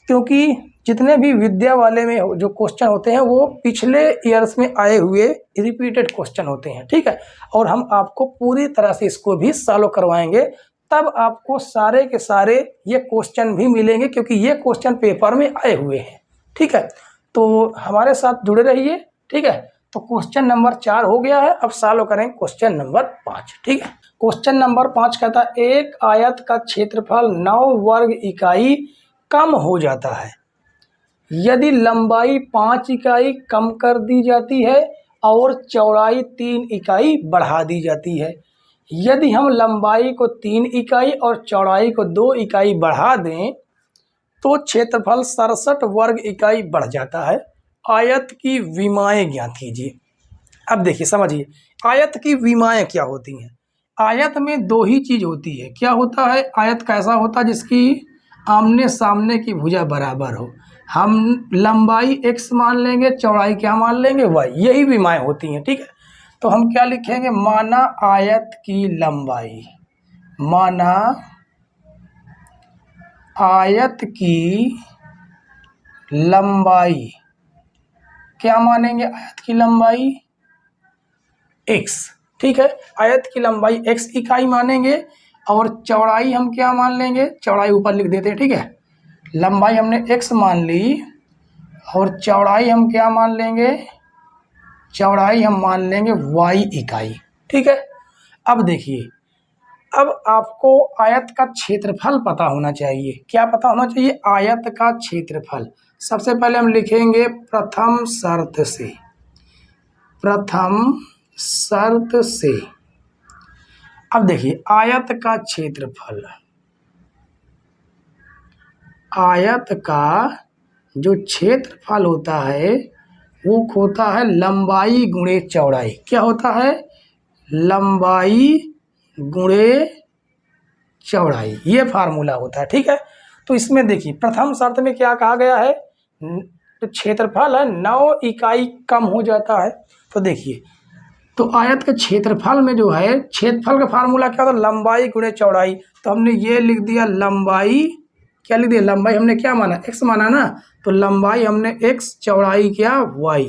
क्योंकि जितने भी विद्या वाले में जो क्वेश्चन होते हैं वो पिछले ईयर्स में आए हुए रिपीटेड क्वेश्चन होते हैं, ठीक है। और हम आपको पूरी तरह से इसको भी सॉल्व करवाएंगे, तब आपको सारे के सारे ये क्वेश्चन भी मिलेंगे, क्योंकि ये क्वेश्चन पेपर में आए हुए हैं, ठीक है। तो हमारे साथ जुड़े रहिए, ठीक है। तो क्वेश्चन नंबर 4 हो गया है, अब सॉल्व करें क्वेश्चन नंबर 5, ठीक है। क्वेश्चन नंबर 5 कहता है एक आयत का क्षेत्रफल 9 वर्ग इकाई कम हो जाता है यदि लंबाई 5 इकाई कम कर दी जाती है और चौड़ाई 3 इकाई बढ़ा दी जाती है। यदि हम लंबाई को 3 इकाई और चौड़ाई को 2 इकाई बढ़ा दें तो क्षेत्रफल 67 वर्ग इकाई बढ़ जाता है। आयत की विमाएं ज्ञात कीजिए। अब देखिए समझिए, आयत की विमाएं क्या होती हैं। आयत में दो ही चीज़ होती है। क्या होता है, आयत कैसा होता है जिसकी आमने सामने की भुजा बराबर हो। हम लंबाई x मान लेंगे, चौड़ाई क्या मान लेंगे, y, यही विमाएं होती हैं, ठीक है। तो हम क्या लिखेंगे, माना आयत की लंबाई, माना आयत की लंबाई, क्या मानेंगे, आयत की लंबाई x, ठीक है। आयत की लंबाई x इकाई मानेंगे और चौड़ाई हम क्या मान लेंगे, चौड़ाई ऊपर लिख देते हैं, ठीक है। लंबाई हमने x मान ली और चौड़ाई हम क्या मान लेंगे, चौड़ाई हम मान लेंगे y इकाई, ठीक है। अब देखिए, अब आपको आयत का क्षेत्रफल पता होना चाहिए। क्या पता होना चाहिए, आयत का क्षेत्रफल। सबसे पहले हम लिखेंगे प्रथम शर्त से, प्रथम शर्त से। अब देखिए आयत का क्षेत्रफल, आयत का जो क्षेत्रफल होता है वो होता है लंबाई गुणे चौड़ाई। क्या होता है? लंबाई गुणे चौड़ाई, ये फार्मूला होता है। ठीक है, तो इसमें देखिए प्रथम शर्त में क्या कहा गया है, तो क्षेत्रफल है 9 इकाई कम हो जाता है। तो देखिए तो आयत के क्षेत्रफल में जो है, क्षेत्रफल का फार्मूला क्या होता है, लंबाई गुणे चौड़ाई। तो हमने ये लिख दिया लंबाई, क्या लिख दिया, लंबाई हमने क्या माना, x माना ना, तो लंबाई हमने x, चौड़ाई क्या, y।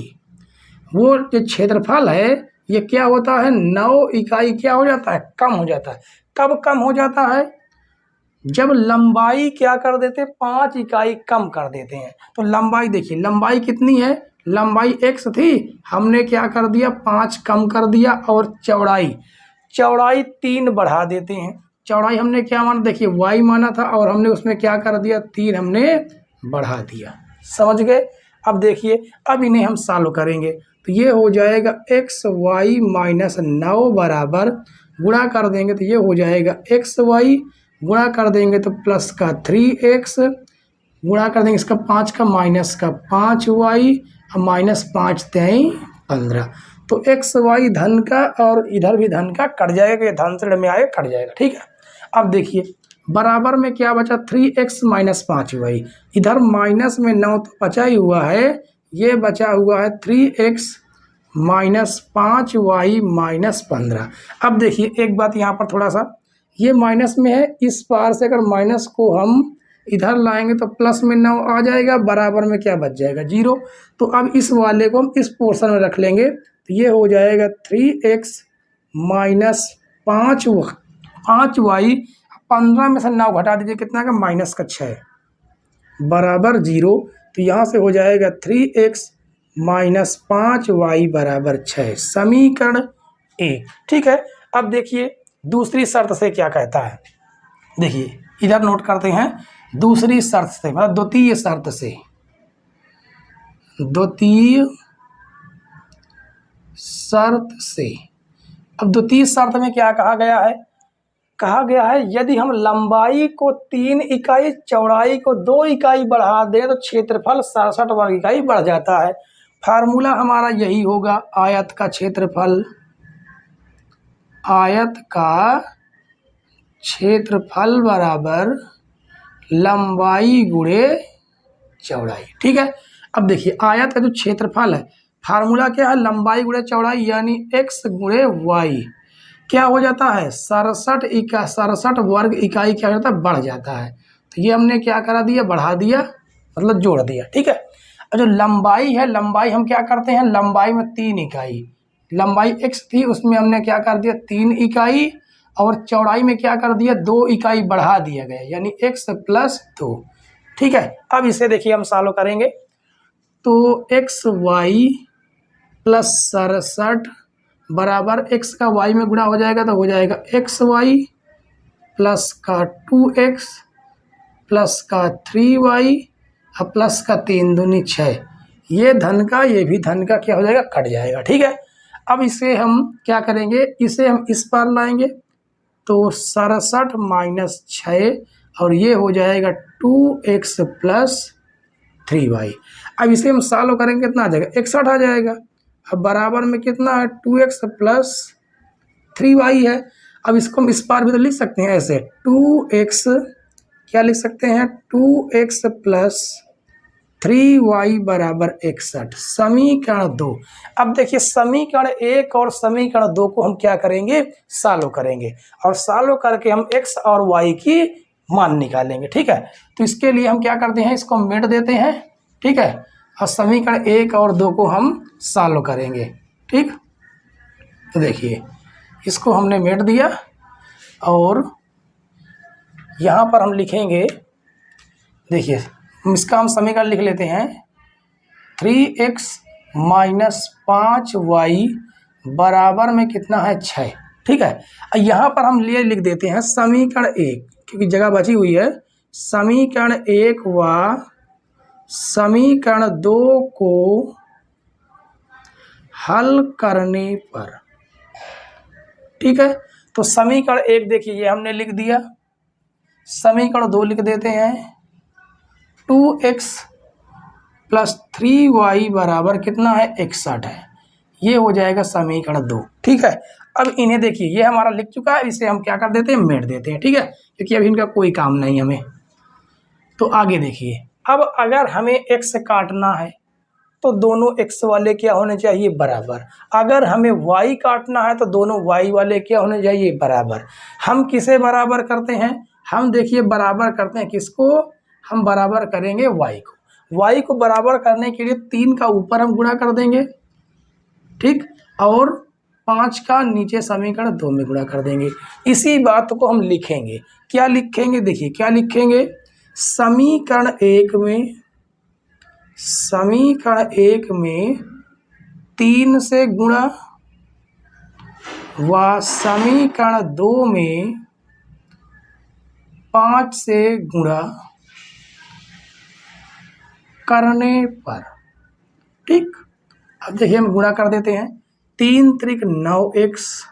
वो जो क्षेत्रफल है ये क्या होता है, 9 इकाई क्या हो जाता है, कम हो जाता है। कब कम हो जाता है? जब लंबाई क्या कर देते, 5 इकाई कम कर देते हैं। तो लंबाई देखिए, लंबाई कितनी है, लंबाई x थी, हमने क्या कर दिया, 5 कम कर दिया, और चौड़ाई, चौड़ाई 3 बढ़ा देते हैं। चौड़ाई हमने क्या माना, देखिए y माना था, और हमने उसमें क्या कर दिया, 3 हमने बढ़ा दिया। समझ गए? अब देखिए अब इन्हें हम सॉल्व करेंगे, तो ये हो जाएगा xy माइनस 9 बराबर, गुणा कर देंगे तो ये हो जाएगा xy, गुणा कर देंगे तो प्लस का 3x, गुणा कर देंगे इसका 5 का माइनस का 5y, और माइनस 5 तेई 15। तो xy धन का और इधर भी धन का कट जाएगा, ये धन से में आएगा कट जाएगा। ठीक है, अब देखिए बराबर में क्या बचा, 3x माइनस 5y, इधर माइनस में 9 तो बचा ही हुआ है, ये बचा हुआ है 3x माइनस 5y माइनस 15। अब देखिए एक बात यहाँ पर थोड़ा सा, ये माइनस में है, इस पार से अगर माइनस को हम इधर लाएंगे तो प्लस में 9 आ जाएगा, बराबर में क्या बच जाएगा, 0। तो अब इस वाले को हम इस पोर्शन में रख लेंगे, तो ये हो जाएगा 3x माइनस 5y, 15 में से 9 घटा दीजिए, कितना का, माइनस का 6 बराबर 0। तो यहाँ से हो जाएगा 3x माइनस 5y बराबर 6, समीकरण 1। ठीक है, अब देखिए दूसरी शर्त से क्या कहता है, देखिए इधर नोट करते हैं, दूसरी शर्त से मतलब द्वितीय शर्त से, द्वितीय शर्त से। अब द्वितीय शर्त में क्या कहा गया है, कहा गया है यदि हम लंबाई को 3 इकाई, चौड़ाई को 2 इकाई बढ़ा दें तो क्षेत्रफल 67 वर्ग इकाई बढ़ जाता है। फार्मूला हमारा यही होगा, आयत का क्षेत्रफल, आयत का क्षेत्रफल बराबर लंबाई गुणे चौड़ाई। ठीक है, अब देखिए आयत का जो क्षेत्रफल है, फार्मूला क्या है, लंबाई गुणे चौड़ाई, यानी x गुणे y, क्या हो जाता है, 67 वर्ग इकाई क्या हो जाता है, बढ़ जाता है। तो ये हमने क्या करा दिया, बढ़ा दिया, मतलब जोड़ दिया। ठीक है, और जो लंबाई है, लंबाई हम क्या करते हैं, लंबाई में 3 इकाई, लंबाई x थी उसमें हमने क्या कर दिया, 3 इकाई, और चौड़ाई में क्या कर दिया, 2 इकाई बढ़ा दिया गया, यानी x प्लस 2। ठीक है, अब इसे देखिए हम सॉल्व करेंगे, तो xy प्लस 67 बराबर x का y में गुणा हो जाएगा, तो हो जाएगा xy प्लस का 2x प्लस का 3y और प्लस का 3 दूनी 6, ये धन का ये भी धन का क्या हो जाएगा, कट जाएगा। ठीक है, अब इसे हम क्या करेंगे, इसे हम इस पार लाएंगे, तो 67 माइनस 6, और ये हो जाएगा 2x प्लस 3y। अब इसे हम सॉल्व करेंगे, कितना आ जाएगा, 61 आ जाएगा। अब बराबर में कितना है, 2x प्लस 3y है। अब इसको हम इस पार भी तो लिख सकते हैं ऐसे, 2x क्या लिख सकते हैं, 2x प्लस 3y बराबर 61, समीकरण 2। अब देखिए समीकरण 1 और समीकरण 2 को हम क्या करेंगे, सॉल्व करेंगे, और सॉल्व करके हम x और y की मान निकालेंगे। ठीक है, तो इसके लिए हम क्या करते हैं, इसको मिट देते हैं। ठीक है, और समीकरण 1 और 2 को हम सॉल्व करेंगे। ठीक, तो देखिए इसको हमने मिट दिया, और यहाँ पर हम लिखेंगे, देखिए इसका हम समीकरण लिख लेते हैं, 3x माइनस 5y बराबर में कितना है, 6। ठीक है, यहाँ पर हम लिए लिख देते हैं समीकरण 1, क्योंकि जगह बची हुई है। समीकरण 1 व समीकरण 2 को हल करने पर, ठीक है। तो समीकरण 1 देखिए ये हमने लिख दिया, समीकरण 2 लिख देते हैं, 2x + 3y बराबर कितना है 61 है, ये हो जाएगा समीकरण 2, ठीक है। अब इन्हें देखिए ये हमारा लिख चुका है, इसे हम क्या कर देते हैं मेट देते हैं, ठीक है, क्योंकि अभी इनका कोई काम नहीं हमें। तो आगे देखिए, अब अगर हमें x काटना है तो दोनों x वाले क्या होने चाहिए बराबर, अगर हमें y काटना है तो दोनों y वाले क्या होने चाहिए बराबर। हम किसे बराबर करते हैं, हम देखिए बराबर करते हैं किसको, हम बराबर करेंगे y को। y को बराबर करने के लिए 3 का ऊपर हम गुणा कर देंगे, ठीक, और 5 का नीचे समीकरण 2 में गुणा कर देंगे। इसी बात को हम लिखेंगे, क्या लिखेंगे, देखिए क्या लिखेंगे, समीकरण 1 में 3 से गुणा व समीकरण 2 में 5 से गुणा करने पर, ठीक। अब देखिए हम गुणा कर देते हैं, 3 त्रिक 9x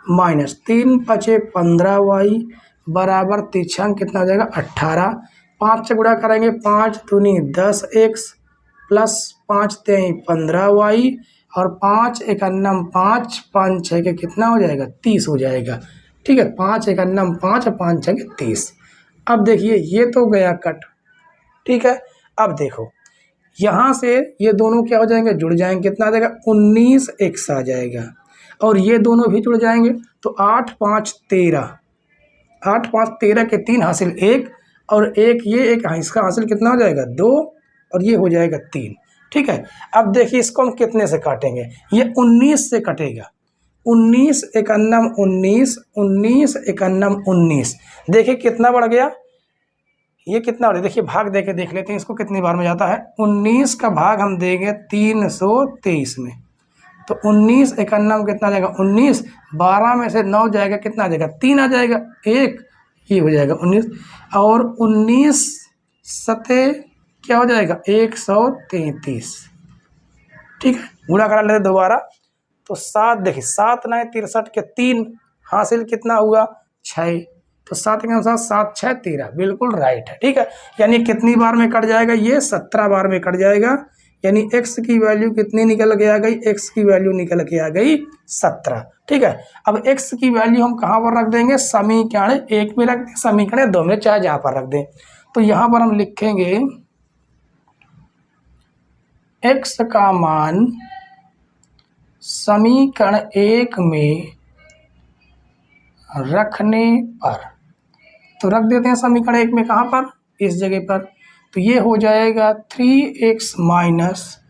माइनस 3 पचे 15y बराबर तिरछंक कितना हो जाएगा 18, 5 से गुणा करेंगे 5 दूनी 10x प्लस 5 तेई 15y और 5 एकन्नम 5, 5 छः के कितना हो जाएगा 30 हो जाएगा, ठीक है। 5 एकन्नम 5 और 5 छः के 30। अब देखिए ये तो गया कट, ठीक है। अब देखो यहाँ से ये दोनों क्या हो जाएंगे जुड़ जाएंगे, कितना आ जाएगा 19x आ जाएगा, और ये दोनों भी जुड़ जाएंगे तो 8 5 13, 8 5 13 के 3 हासिल 1 और 1 ये एक इसका हासिल कितना हो जाएगा 2 और ये हो जाएगा 3, ठीक है। अब देखिए इसको हम कितने से काटेंगे, ये 19 से कटेगा, 19 एकन्नम 19, 19 एकन्नम 19, देखिए कितना बढ़ गया, ये कितना बढ़, देखिए भाग दे के देख लेते हैं इसको कितनी बार में जाता है। 19 का भाग हम देंगे 323 में, तो 19 एकन्नम कितना आ जाएगा 19, 12 में से 9 जाएगा कितना आ जाएगा 3 आ जाएगा, 1 ये हो जाएगा 19 और 19 सते क्या हो जाएगा 133, ठीक है। गुणा करा लेते दोबारा, तो 7 देखिए 7 9 63 के 3 हासिल कितना हुआ 6, तो 7 के अनुसार 7 6 13 बिल्कुल राइट है, ठीक है। यानी कितनी बार में कट जाएगा, ये 17 बार में कट जाएगा, यानी x की वैल्यू कितनी निकल के आ गई, x की वैल्यू निकल के आ गई 17, ठीक है। अब x की वैल्यू हम कहाँ पर रख देंगे, समीकरण 1 में रख दें, समीकरण 2 में, चाहे जहाँ पर रख दें। तो यहाँ पर हम लिखेंगे x का मान समीकरण 1 में रखने पर, तो रख देते हैं समीकरण 1 में, कहाँ पर, इस जगह पर, तो ये हो जाएगा 3x माइनस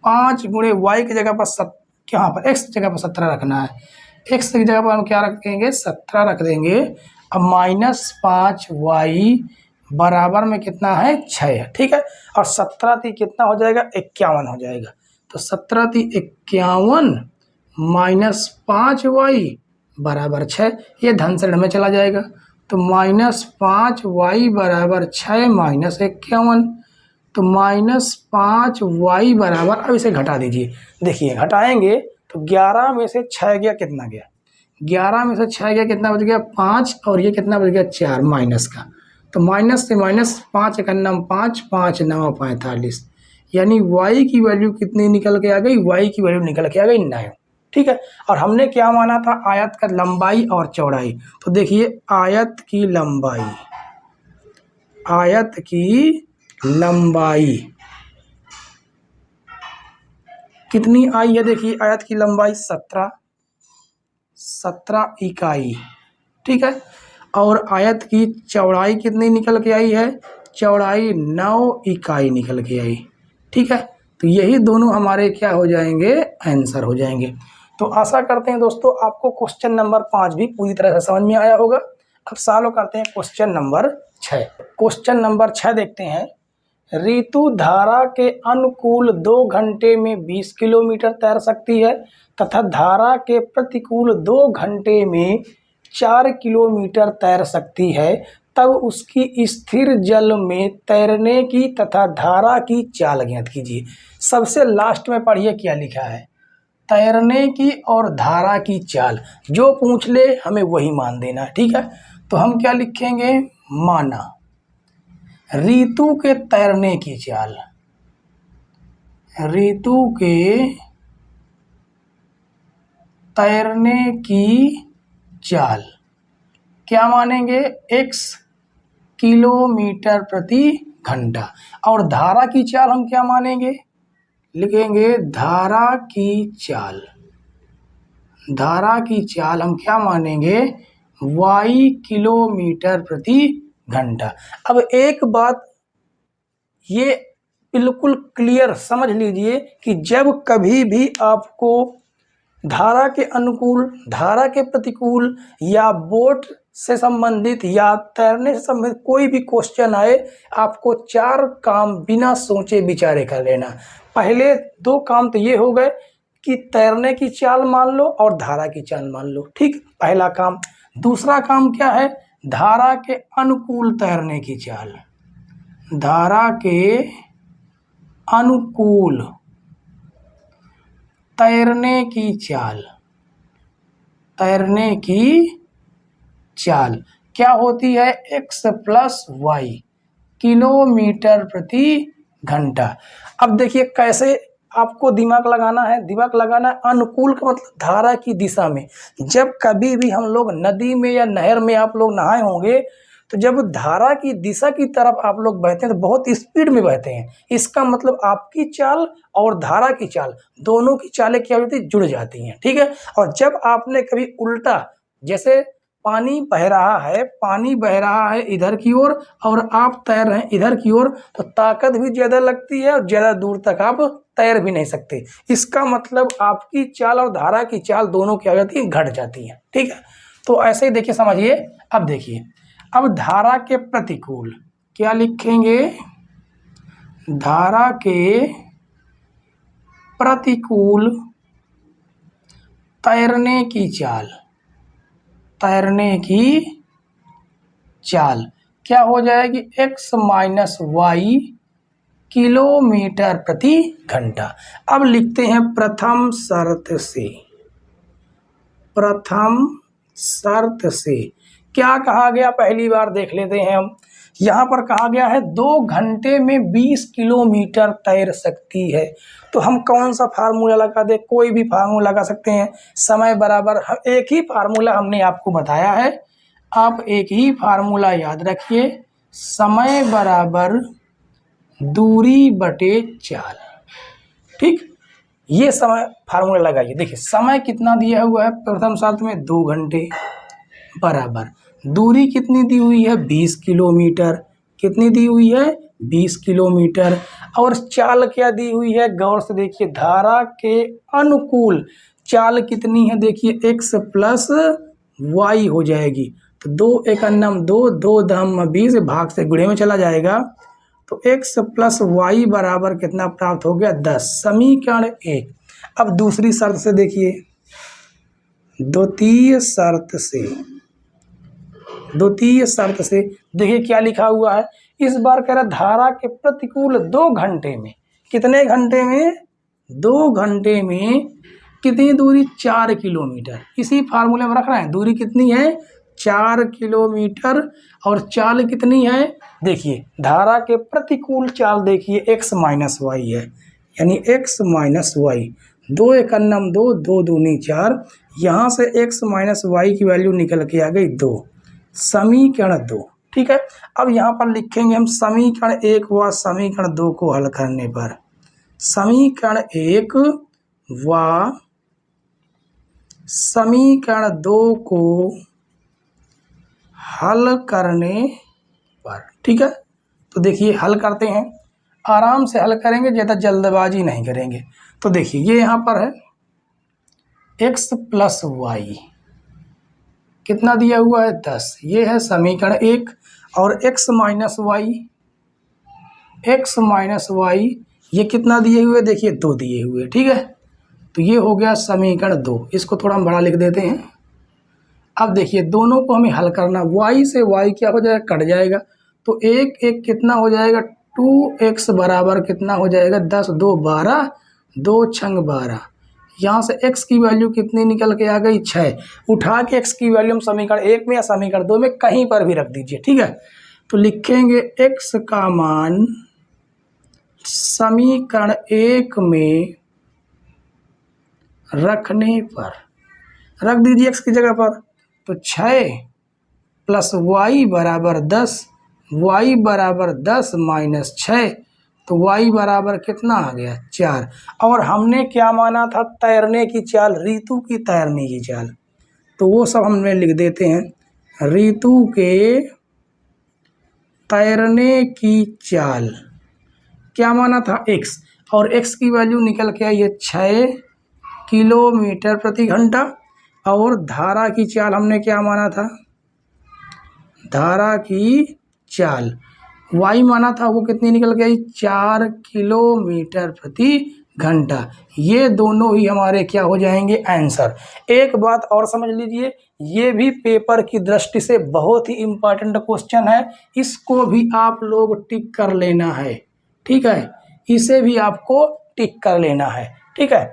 5 गुणे y की जगह पर यहाँ पर x की जगह पर 17 रखना है, x की जगह पर हम क्या रखेंगे 17 रख देंगे। अब माइनस 5y बराबर में कितना है 6 है, ठीक है। और 17 × 3 कितना हो जाएगा 51 हो जाएगा, तो 17 × 3 51 माइनस 5y बराबर 6, ये धन से ऋण में चला जाएगा, तो माइनस 5y बराबर 6 माइनस 51, तो माइनस 5y बराबर, अब इसे घटा दीजिए, देखिए घटाएंगे तो 11 में से 6 गया कितना गया, 11 में से 6 गया कितना बच गया 5, और ये कितना बच गया 4 माइनस का, तो माइनस से माइनस 5 एकन्नम 5, 5 9 45, यानी y की वैल्यू कितनी निकल के आ गई, y की वैल्यू निकल के आ गई 9, ठीक है। और हमने क्या माना था, आयत का लंबाई और चौड़ाई, तो देखिए आयत की लंबाई कितनी आई है, देखिए आयत की लंबाई 17 इकाई, ठीक है। और आयत की चौड़ाई कितनी निकल के आई है, चौड़ाई 9 इकाई निकल के आई, ठीक है। तो यही दोनों हमारे क्या हो जाएंगे, आंसर हो जाएंगे। तो आशा करते हैं दोस्तों आपको क्वेश्चन नंबर 5 भी पूरी तरह से समझ में आया होगा। अब सॉल्व करते हैं क्वेश्चन नंबर 6। क्वेश्चन नंबर 6 देखते हैं, ऋतु धारा के अनुकूल 2 घंटे में 20 किलोमीटर तैर सकती है तथा धारा के प्रतिकूल 2 घंटे में 4 किलोमीटर तैर सकती है, तब उसकी स्थिर जल में तैरने की तथा धारा की चाल ज्ञात कीजिए। सबसे लास्ट में पढ़िए क्या लिखा है, तैरने की और धारा की चाल, जो पूछ ले हमें वही मान देना, ठीक है। तो हम क्या लिखेंगे, माना ऋतु के तैरने की चाल, ऋतु के तैरने की चाल क्या मानेंगे, x किलोमीटर प्रति घंटा। और धारा की चाल हम क्या मानेंगे, लिखेंगे धारा की चाल, धारा की चाल हम क्या मानेंगे, y किलोमीटर प्रति घंटा। अब एक बात ये बिल्कुल क्लियर समझ लीजिए कि जब कभी भी आपको धारा के अनुकूल, धारा के प्रतिकूल या बोट से संबंधित या तैरने से संबंधित कोई भी क्वेश्चन आए, आपको 4 काम बिना सोचे विचारे कर लेना। पहले 2 काम तो ये हो गए कि तैरने की चाल मान लो और धारा की चाल मान लो, ठीक, पहला काम। दूसरा काम क्या है, धारा के अनुकूल तैरने की चाल, धारा के अनुकूल तैरने की चाल, तैरने की चाल क्या होती है, x प्लस वाई किलोमीटर प्रति घंटा। अब देखिए कैसे आपको दिमाग लगाना है, दिमाग लगाना है अनुकूल का मतलब धारा की दिशा में। जब कभी भी हम लोग नदी में या नहर में आप लोग नहाए होंगे, तो जब धारा की दिशा की तरफ आप लोग बहते हैं तो बहुत स्पीड में बहते हैं। इसका मतलब आपकी चाल और धारा की चाल दोनों की चालें क्या होती है, जुड़ जाती हैं, ठीक है। और जब आपने कभी उल्टा, जैसे पानी बह रहा है, पानी बह रहा है इधर की ओर और आप तैर रहे हैं इधर की ओर, तो ताकत भी ज़्यादा लगती है और ज़्यादा दूर तक आप तैर भी नहीं सकते। इसका मतलब आपकी चाल और धारा की चाल दोनों क्या हो जाती है, घट जाती है, ठीक है। तो ऐसे ही देखिए, समझिए। अब देखिए, अब धारा के प्रतिकूल क्या लिखेंगे, धारा के प्रतिकूल तैरने की चाल, तैरने की चाल क्या हो जाएगी, x माइनस वाई किलोमीटर प्रति घंटा। अब लिखते हैं प्रथम शर्त से, प्रथम शर्त से क्या कहा गया, पहली बार देख लेते हैं हम। यहाँ पर कहा गया है 2 घंटे में 20 किलोमीटर तैर सकती है। तो हम कौन सा फार्मूला लगा दे, कोई भी फार्मूला लगा सकते हैं। समय बराबर, एक ही फार्मूला हमने आपको बताया है, आप एक ही फार्मूला याद रखिए, समय बराबर दूरी बटे चाल, ठीक। ये समय फार्मूला लगाइए। देखिए समय कितना दिया हुआ है प्रथम शर्त में, 2 घंटे, बराबर दूरी कितनी दी हुई है, 20 किलोमीटर, कितनी दी हुई है, 20 किलोमीटर। और चाल क्या दी हुई है, गौर से देखिए, धारा के अनुकूल चाल कितनी है, देखिए x प्लस वाई हो जाएगी। तो 2 एक अन्नम 2, 2 दम 20, भाग से गुणे में चला जाएगा, तो x प्लस वाई बराबर कितना प्राप्त हो गया, 10। समीकरण 1। अब दूसरी शर्त से देखिए, द्वितीय शर्त से, द्वितीय शर्त से देखिए क्या लिखा हुआ है। इस बार कह रहा धारा के प्रतिकूल 2 घंटे में, कितने घंटे में, 2 घंटे में कितनी दूरी, 4 किलोमीटर। इसी फार्मूले में रख रहे हैं, दूरी कितनी है, 4 किलोमीटर। और चाल कितनी है, देखिए धारा के प्रतिकूल चाल देखिए x माइनस वाई है, यानी x माइनस वाई, 2 एक अन्नम 2, 2 दूनी 4, यहाँ से x माइनस वाई की वैल्यू निकल के आ गई 2। समीकरण 2, ठीक है। अब यहाँ पर लिखेंगे हम समीकरण 1 व समीकरण 2 को हल करने पर, समीकरण 1 व समीकरण 2 को हल करने पर, ठीक है। तो देखिए हल करते हैं, आराम से हल करेंगे, ज़्यादा जल्दबाजी नहीं करेंगे। तो देखिए ये यहाँ पर है x प्लस वाई, कितना दिया हुआ है, 10, ये है समीकरण 1। और x minus Y, x minus Y ये कितना दिए हुए, देखिए 2 दिए हुए, ठीक है। तो ये हो गया समीकरण 2, इसको थोड़ा हम बड़ा लिख देते हैं। अब देखिए दोनों को हमें हल करना, y से y क्या हो जाएगा, कट जाएगा, तो 1 1 कितना हो जाएगा, 2x बराबर कितना हो जाएगा, 10 2 12, 2 छंग 12, यहाँ से x की वैल्यू कितनी निकल के आ गई 6। उठा के x की वैल्यू हम समीकरण 1 में या समीकरण 2 में कहीं पर भी रख दीजिए, ठीक है। तो लिखेंगे x का मान समीकरण 1 में रखने पर, रख दीजिए x की जगह पर, तो 6 प्लस y बराबर 10, y बराबर 10 माइनस 6, तो y बराबर कितना आ गया 4। और हमने क्या माना था, तैरने की चाल, ऋतु की तैरने की चाल, तो वो सब हमने लिख देते हैं। ऋतु के तैरने की चाल क्या माना था x, और x की वैल्यू निकल के आई है 6 किलोमीटर प्रति घंटा, और धारा की चाल हमने क्या माना था, धारा की चाल y माना था, वो कितनी निकल के आई 4 किलोमीटर प्रति घंटा। ये दोनों ही हमारे क्या हो जाएंगे, आंसर। एक बात और समझ लीजिए, ये भी पेपर की दृष्टि से बहुत ही इम्पोर्टेंट क्वेश्चन है, इसको भी आप लोग टिक कर लेना है, ठीक है, इसे भी आपको टिक कर लेना है, ठीक है।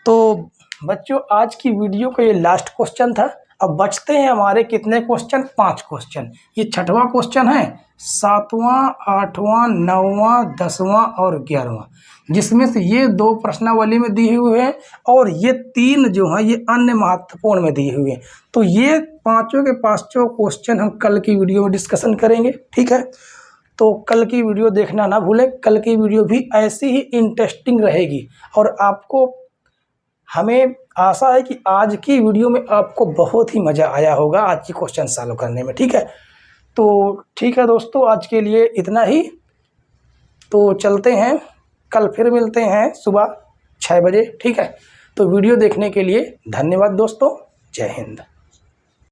तो बच्चों आज की वीडियो का ये लास्ट क्वेश्चन था। अब बचते हैं हमारे कितने क्वेश्चन, 5 क्वेश्चन। ये 6वां क्वेश्चन है, 7वां, 8वां, 9वां, 10वां और 11वां, जिसमें से ये 2 प्रश्नावली में दिए हुए हैं और ये 3 जो हैं ये अन्य महत्वपूर्ण में दिए हुए हैं। तो ये पांचों के पांचों क्वेश्चन हम कल की वीडियो में डिस्कशन करेंगे, ठीक है। तो कल की वीडियो देखना ना भूलें, कल की वीडियो भी ऐसी ही इंटरेस्टिंग रहेगी और आपको, हमें आशा है कि आज की वीडियो में आपको बहुत ही मज़ा आया होगा आज की क्वेश्चन सॉल्व करने में, ठीक है। तो ठीक है दोस्तों, आज के लिए इतना ही। तो चलते हैं, कल फिर मिलते हैं सुबह 6 बजे, ठीक है। तो वीडियो देखने के लिए धन्यवाद दोस्तों, जय हिंद।